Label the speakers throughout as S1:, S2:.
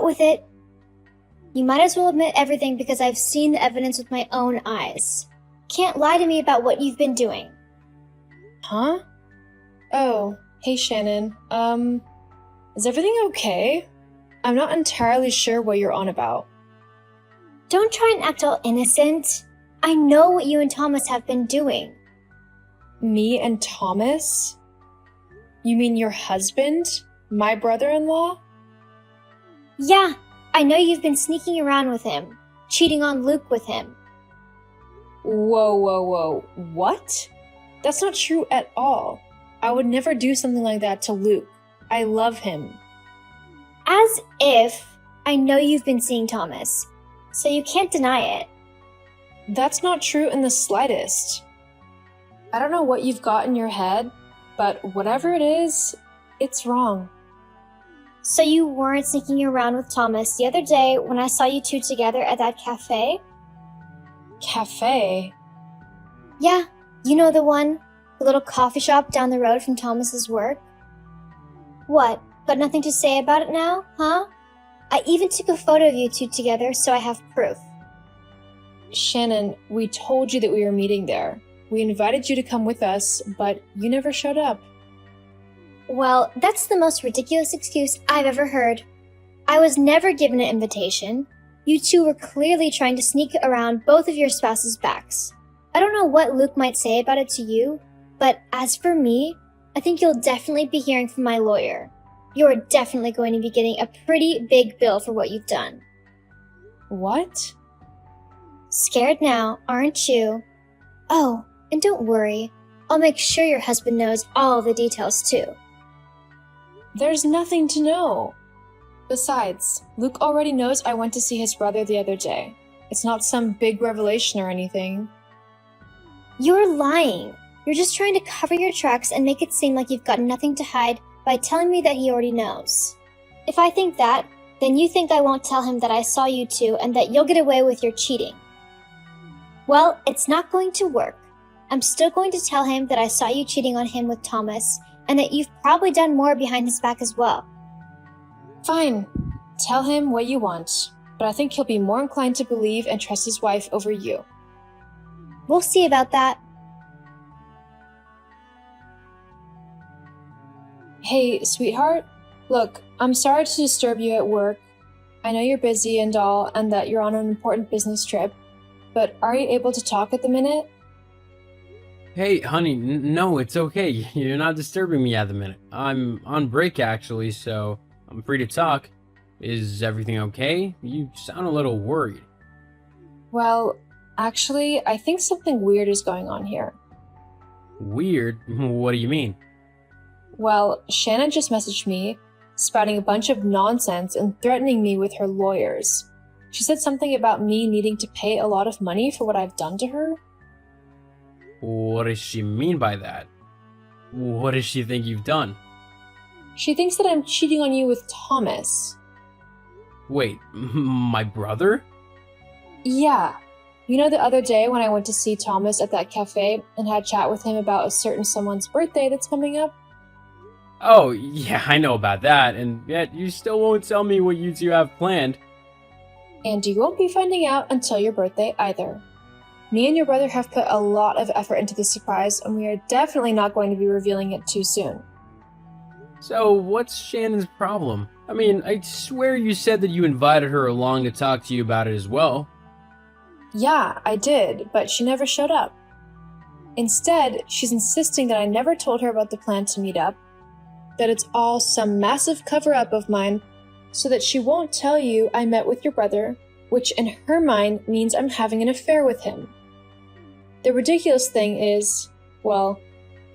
S1: with it. You might as well admit everything because I've seen the evidence with my own eyes. Can't lie to me about what you've been doing.
S2: Huh? Oh, hey Shannon. Is everything okay? I'm not entirely sure what you're on about.
S1: Don't try and act all innocent. I know what you and Thomas have been doing.
S2: Me and Thomas? You mean your husband? My brother-in-law?
S1: Yeah, I know you've been sneaking around with him, cheating on Luke with him.
S2: Whoa. What? That's not true at all. I would never do something like that to Luke. I love him.
S1: As if. I know you've been seeing Thomas, so you can't deny it.
S2: That's not true in the slightest. I don't know what you've got in your head, but whatever it is, it's wrong.
S1: So you weren't sneaking around with Thomas the other day when I saw you two together at that cafe?
S2: Cafe?
S1: Yeah, you know the one, the little coffee shop down the road from Thomas's work? What, got nothing to say about it now, huh? I even took a photo of you two together so I have proof.
S2: Shannon, we told you that we were meeting there. We invited you to come with us, but you never showed up.
S1: Well, that's the most ridiculous excuse I've ever heard. I was never given an invitation. You two were clearly trying to sneak around both of your spouses' backs. I don't know what Luke might say about it to you, but as for me, I think you'll definitely be hearing from my lawyer. You're definitely going to be getting a pretty big bill for what you've done.
S2: What?
S1: Scared now, aren't you? Oh, and don't worry. I'll make sure your husband knows all the details too.
S2: There's nothing to know. Besides, Luke already knows I went to see his brother the other day. It's not some big revelation or anything.
S1: You're lying. You're just trying to cover your tracks and make it seem like you've got nothing to hide by telling me that he already knows. If I think that, then you think I won't tell him that I saw you two and that you'll get away with your cheating. Well, it's not going to work. I'm still going to tell him that I saw you cheating on him with Thomas and that you've probably done more behind his back as well.
S2: Fine. Tell him what you want, but I think he'll be more inclined to believe and trust his wife over you.
S1: We'll see about that.
S2: Hey, sweetheart. Look, I'm sorry to disturb you at work. I know you're busy and all, and that you're on an important business trip, but are you able to talk at the minute?
S3: Hey, honey, no, it's okay. You're not disturbing me at the minute. I'm on break, actually, so I'm free to talk. Is everything okay? You sound a little worried.
S2: Well, actually, I think something weird is going on here.
S3: Weird? What do you mean?
S2: Well, Shannon just messaged me, spouting a bunch of nonsense and threatening me with her lawyers. She said something about me needing to pay a lot of money for what I've done to her.
S3: What does she mean by that? What does she think you've done?
S2: She thinks that I'm cheating on you with Thomas.
S3: Wait, my brother?
S2: Yeah. You know the other day when I went to see Thomas at that cafe and had a chat with him about a certain someone's birthday that's coming up?
S3: Oh, yeah, I know about that, and yet you still won't tell me what you two have planned.
S2: And you won't be finding out until your birthday either. Me and your brother have put a lot of effort into this surprise, and we are definitely not going to be revealing it too soon.
S3: So, what's Shannon's problem? I mean, I swear you said that you invited her along to talk to you about it as well.
S2: Yeah, I did, but she never showed up. Instead, she's insisting that I never told her about the plan to meet up, that it's all some massive cover-up of mine, so that she won't tell you I met with your brother, which in her mind means I'm having an affair with him. The ridiculous thing is, well,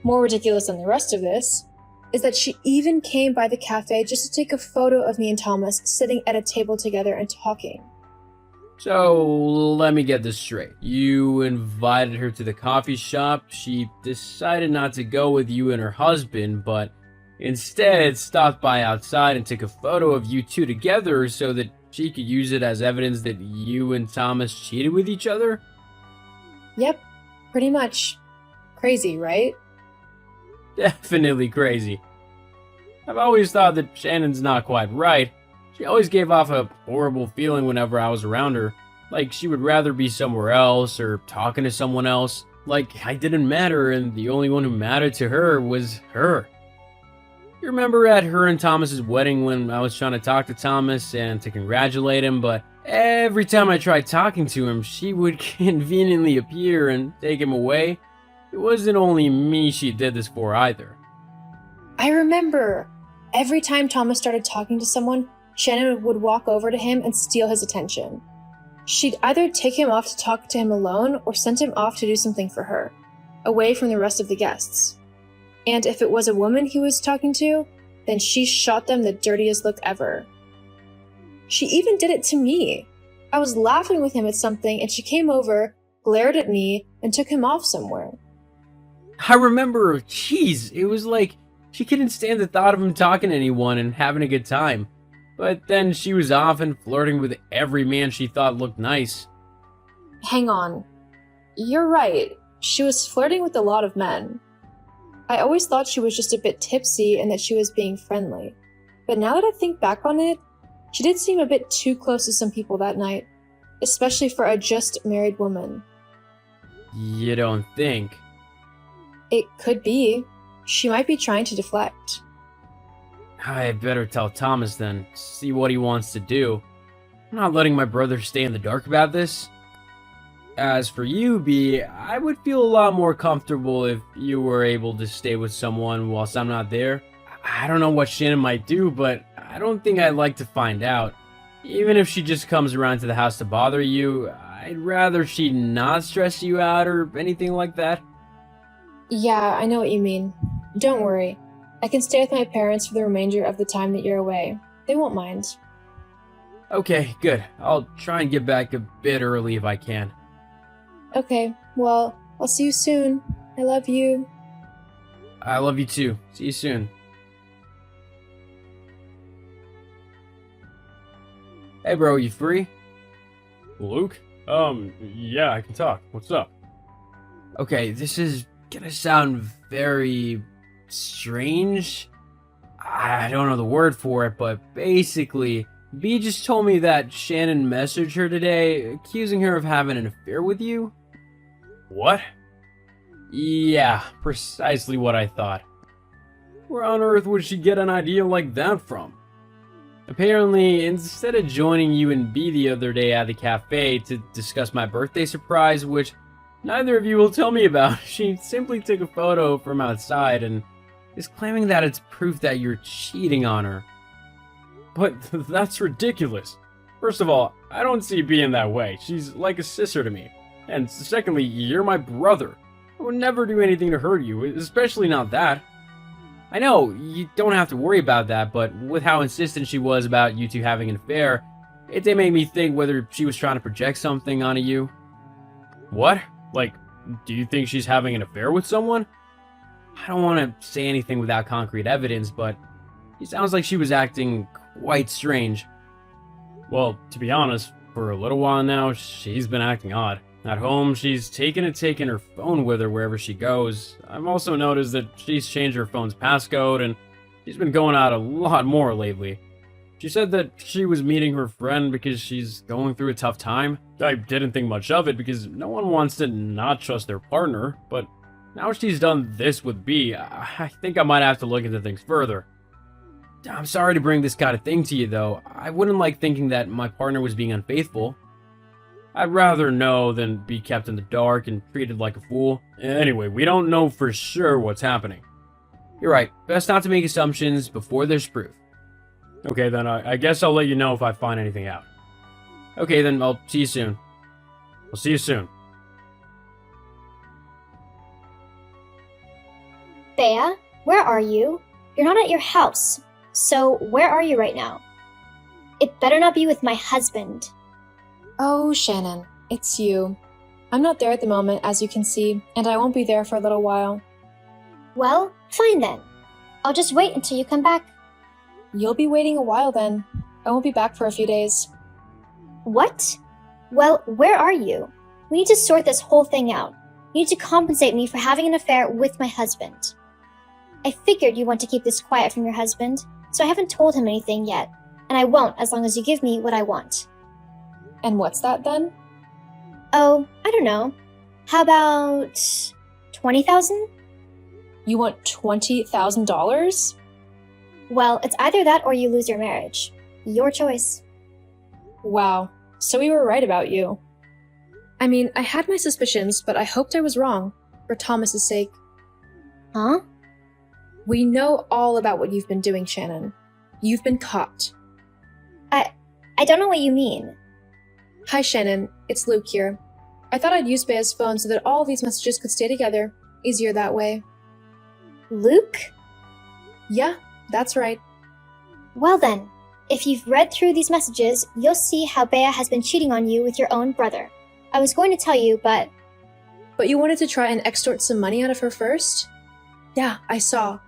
S2: more ridiculous than the rest of this, is that she even came by the cafe just to take a photo of me and Thomas sitting at a table together and talking.
S3: So, let me get this straight. You invited her to the coffee shop, she decided not to go with you and her husband, but instead stopped by outside and took a photo of you two together so that she could use it as evidence that you and Thomas cheated with each other?
S2: Yep, pretty much. Crazy, right?
S3: Definitely crazy. I've always thought that Shannon's not quite right. She always gave off a horrible feeling whenever I was around her, like she would rather be somewhere else or talking to someone else, like I didn't matter and the only one who mattered to her was her. You remember at her and Thomas's wedding when I was trying to talk to Thomas and to congratulate him, but every time I tried talking to him, she would conveniently appear and take him away? It wasn't only me she did this for either.
S2: I remember. Every time Thomas started talking to someone, Shannon would walk over to him and steal his attention. She'd either take him off to talk to him alone or send him off to do something for her, away from the rest of the guests. And if it was a woman he was talking to, then she shot them the dirtiest look ever. She even did it to me. I was laughing with him at something and she came over, glared at me, and took him off somewhere.
S3: I remember, jeez, it was like she couldn't stand the thought of him talking to anyone and having a good time. But then she was off and flirting with every man she thought looked nice.
S2: Hang on. You're right. She was flirting with a lot of men. I always thought she was just a bit tipsy and that she was being friendly. But now that I think back on it, she did seem a bit too close to some people that night, especially for a just married woman.
S3: You don't think?
S2: It could be. She might be trying to deflect.
S3: I better tell Thomas then, see what he wants to do. I'm not letting my brother stay in the dark about this. As for you, B, I would feel a lot more comfortable if you were able to stay with someone whilst I'm not there. I don't know what Shannon might do, but I don't think I'd like to find out. Even if she just comes around to the house to bother you, I'd rather she not stress you out or anything like that.
S2: Yeah, I know what you mean. Don't worry. I can stay with my parents for the remainder of the time that you're away. They won't mind.
S3: Okay, good. I'll try and get back a bit early if I can.
S2: Okay, well, I'll see you soon. I love you.
S3: I love you too. See you soon. Hey bro, you free?
S4: Luke? Yeah, I can talk. What's up?
S3: Okay, this is gonna sound very strange. I don't know the word for it, but basically, B just told me that Shannon messaged her today, accusing her of having an affair with you.
S4: What?
S3: Yeah, precisely what I thought.
S4: Where on earth would she get an idea like that from?
S3: Apparently, instead of joining you and B the other day at the cafe to discuss my birthday surprise, which neither of you will tell me about, she simply took a photo from outside and is claiming that it's proof that you're cheating on her.
S4: But that's ridiculous. First of all, I don't see B in that way. She's like a sister to me. And secondly, you're my brother. I would never do anything to hurt you, especially not that.
S3: I know, you don't have to worry about that, but with how insistent she was about you two having an affair, it did make me think whether she was trying to project something onto you.
S4: What? Like, do you think she's having an affair with someone?
S3: I don't want to say anything without concrete evidence, but it sounds like she was acting quite strange.
S4: Well, to be honest, for a little while now, she's been acting odd. At home, she's taken her phone with her wherever she goes. I've also noticed that she's changed her phone's passcode, and she's been going out a lot more lately. She said that she was meeting her friend because she's going through a tough time. I didn't think much of it because no one wants to not trust their partner, but now she's done this with B, I think I might have to look into things further.
S3: I'm sorry to bring this kind of thing to you, though. I wouldn't like thinking that my partner was being unfaithful.
S4: I'd rather know than be kept in the dark and treated like a fool. Anyway, we don't know for sure what's happening.
S3: You're right. Best not to make assumptions before there's proof.
S4: Okay, then I guess I'll let you know if I find anything out.
S3: Okay, then I'll see you soon.
S4: I'll see you soon.
S1: Bea, where are you? You're not at your house. So, where are you right now? It better not be with my husband.
S2: Oh, Shannon, it's you. I'm not there at the moment, as you can see, and I won't be there for a little while.
S1: Well, fine then. I'll just wait until you come back.
S2: You'll be waiting a while then. I won't be back for a few days.
S1: What? Well, where are you? We need to sort this whole thing out. You need to compensate me for having an affair with my husband. I figured you want to keep this quiet from your husband, so I haven't told him anything yet. and I won't as long as you give me what I want.
S2: And what's that then?
S1: Oh, I don't know. How about 20,000?
S2: You want $20,000?
S1: Well, it's either that or you lose your marriage. Your choice.
S2: Wow, so we were right about you. I mean, I had my suspicions, but I hoped I was wrong, for Thomas's sake.
S1: Huh?
S2: We know all about what you've been doing, Shannon. You've been caught.
S1: I don't know what you mean.
S2: Hi, Shannon. It's Luke here. I thought I'd use Bea's phone so that all of these messages could stay together. Easier that way.
S1: Luke?
S2: Yeah, that's right.
S1: Well then, if you've read through these messages, you'll see how Bea has been cheating on you with your own brother. I was going to tell you, but...
S2: But you wanted to try and extort some money out of her first? Yeah, I saw.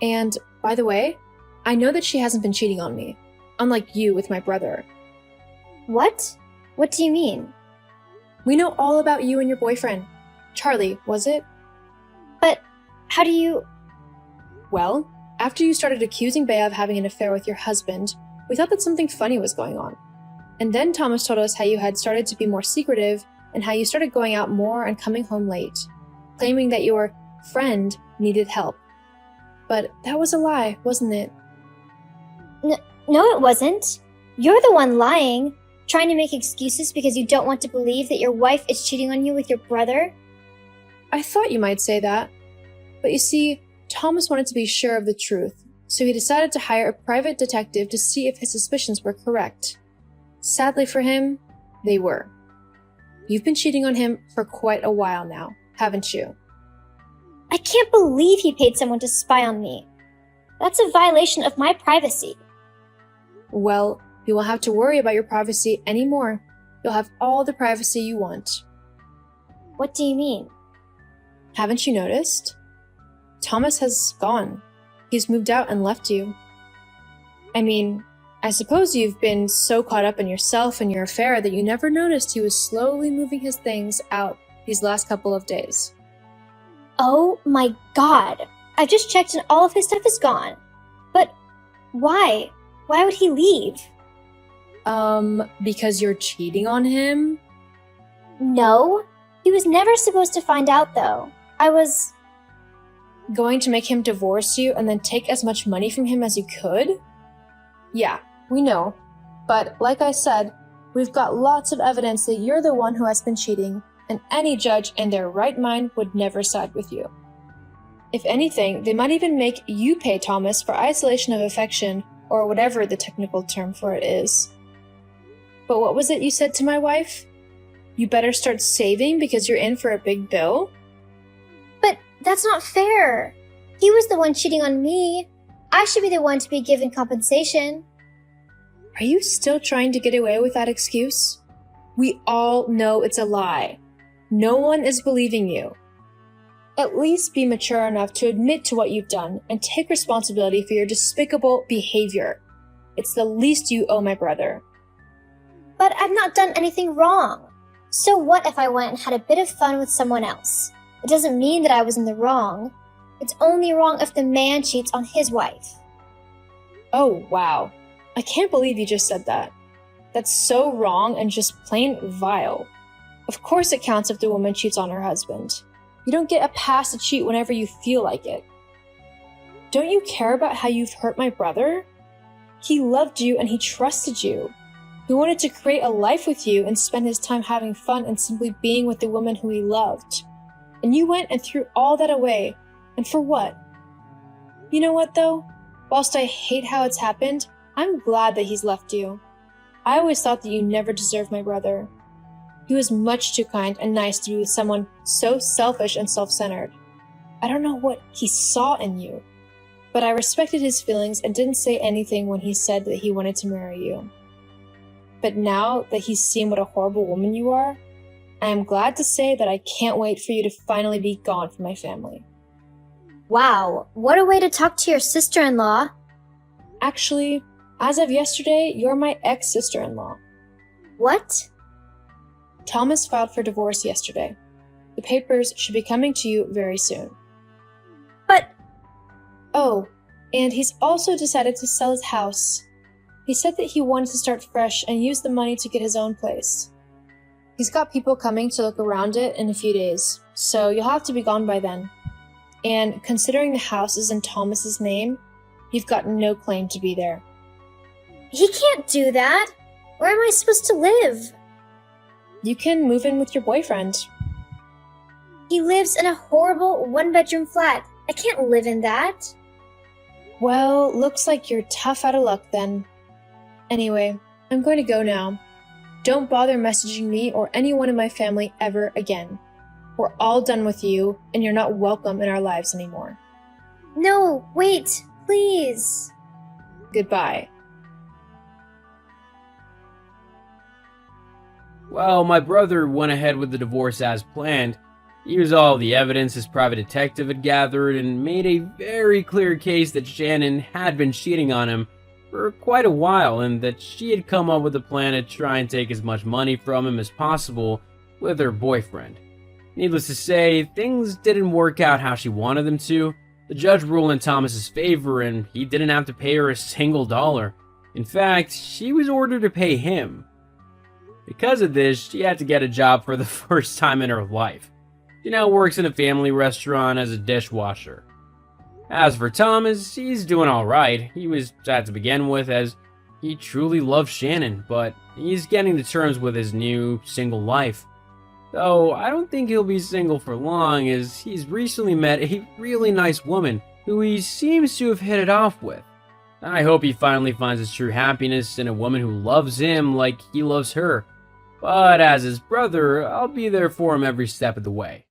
S2: And, by the way, I know that she hasn't been cheating on me. Unlike you with my brother.
S1: What? What do you mean?
S2: We know all about you and your boyfriend. Charlie, was it?
S1: But how do you...
S2: Well, after you started accusing Bea of having an affair with your husband, we thought that something funny was going on. And then Thomas told us how you had started to be more secretive and how you started going out more and coming home late, claiming that your friend needed help. But that was a lie, wasn't it?
S1: No, it wasn't. You're the one lying, trying to make excuses because you don't want to believe that your wife is cheating on you with your brother.
S2: I thought you might say that. But you see, Thomas wanted to be sure of the truth, so he decided to hire a private detective to see if his suspicions were correct. Sadly for him, they were. You've been cheating on him for quite a while now, haven't you?
S1: I can't believe he paid someone to spy on me. That's a violation of my privacy.
S2: Well, you won't have to worry about your privacy anymore. You'll have all the privacy you want.
S1: What do you mean?
S2: Haven't you noticed? Thomas has gone. He's moved out and left you. I mean, I suppose you've been so caught up in yourself and your affair that you never noticed he was slowly moving his things out these last couple of days.
S1: Oh my god. I've just checked and all of his stuff is gone. But why? Why would he leave?
S2: Because you're cheating on him?
S1: No. He was never supposed to find out though. I was...
S2: Going to make him divorce you and then take as much money from him as you could? Yeah, we know. But like I said, we've got lots of evidence that you're the one who has been cheating, and any judge in their right mind would never side with you. If anything, they might even make you pay Thomas for isolation of affection, or whatever the technical term for it is. But what was it you said to my wife? You better start saving because you're in for a big bill?
S1: But that's not fair. He was the one cheating on me. I should be the one to be given compensation.
S2: Are you still trying to get away with that excuse? We all know it's a lie. No one is believing you. At least be mature enough to admit to what you've done and take responsibility for your despicable behavior. It's the least you owe my brother.
S1: But I've not done anything wrong. So what if I went and had a bit of fun with someone else? It doesn't mean that I was in the wrong. It's only wrong if the man cheats on his wife.
S2: Oh, wow. I can't believe you just said that. That's so wrong and just plain vile. Of course it counts if the woman cheats on her husband. You don't get a pass to cheat whenever you feel like it. Don't you care about how you've hurt my brother? He loved you and he trusted you. He wanted to create a life with you and spend his time having fun and simply being with the woman who he loved. And you went and threw all that away. And for what? You know what though? Whilst I hate how it's happened, I'm glad that he's left you. I always thought that you never deserved my brother. He was much too kind and nice to be with someone so selfish and self-centered. I don't know what he saw in you, but I respected his feelings and didn't say anything when he said that he wanted to marry you. But now that he's seen what a horrible woman you are, I am glad to say that I can't wait for you to finally be gone from my family.
S1: Wow, what a way to talk to your sister-in-law.
S2: Actually, as of yesterday, you're my ex-sister-in-law.
S1: What?
S2: Thomas filed for divorce yesterday. The papers should be coming to you very soon.
S1: But...
S2: Oh, and he's also decided to sell his house. He said that he wanted to start fresh and use the money to get his own place. He's got people coming to look around it in a few days, so you'll have to be gone by then. And considering the house is in Thomas's name, you've got no claim to be there.
S1: He can't do that! Where am I supposed to live?
S2: You can move in with your boyfriend.
S1: He lives in a horrible one-bedroom flat. I can't live in that.
S2: Well, looks like you're tough out of luck then. Anyway, I'm going to go now. Don't bother messaging me or anyone in my family ever again. We're all done with you, and you're not welcome in our lives anymore.
S1: No, wait, please.
S2: Goodbye.
S3: Well, my brother went ahead with the divorce as planned. He used all the evidence his private detective had gathered and made a very clear case that Shannon had been cheating on him for quite a while and that she had come up with a plan to try and take as much money from him as possible with her boyfriend. Needless to say, things didn't work out how she wanted them to. The judge ruled in Thomas's favor and he didn't have to pay her a single dollar. In fact, she was ordered to pay him. Because of this, she had to get a job for the first time in her life. She now works in a family restaurant as a dishwasher. As for Thomas, he's doing alright. He was sad to begin with as he truly loves Shannon, but he's getting to terms with his new single life. Though I don't think he'll be single for long as he's recently met a really nice woman who he seems to have hit it off with. I hope he finally finds his true happiness in a woman who loves him like he loves her. But as his brother, I'll be there for him every step of the way.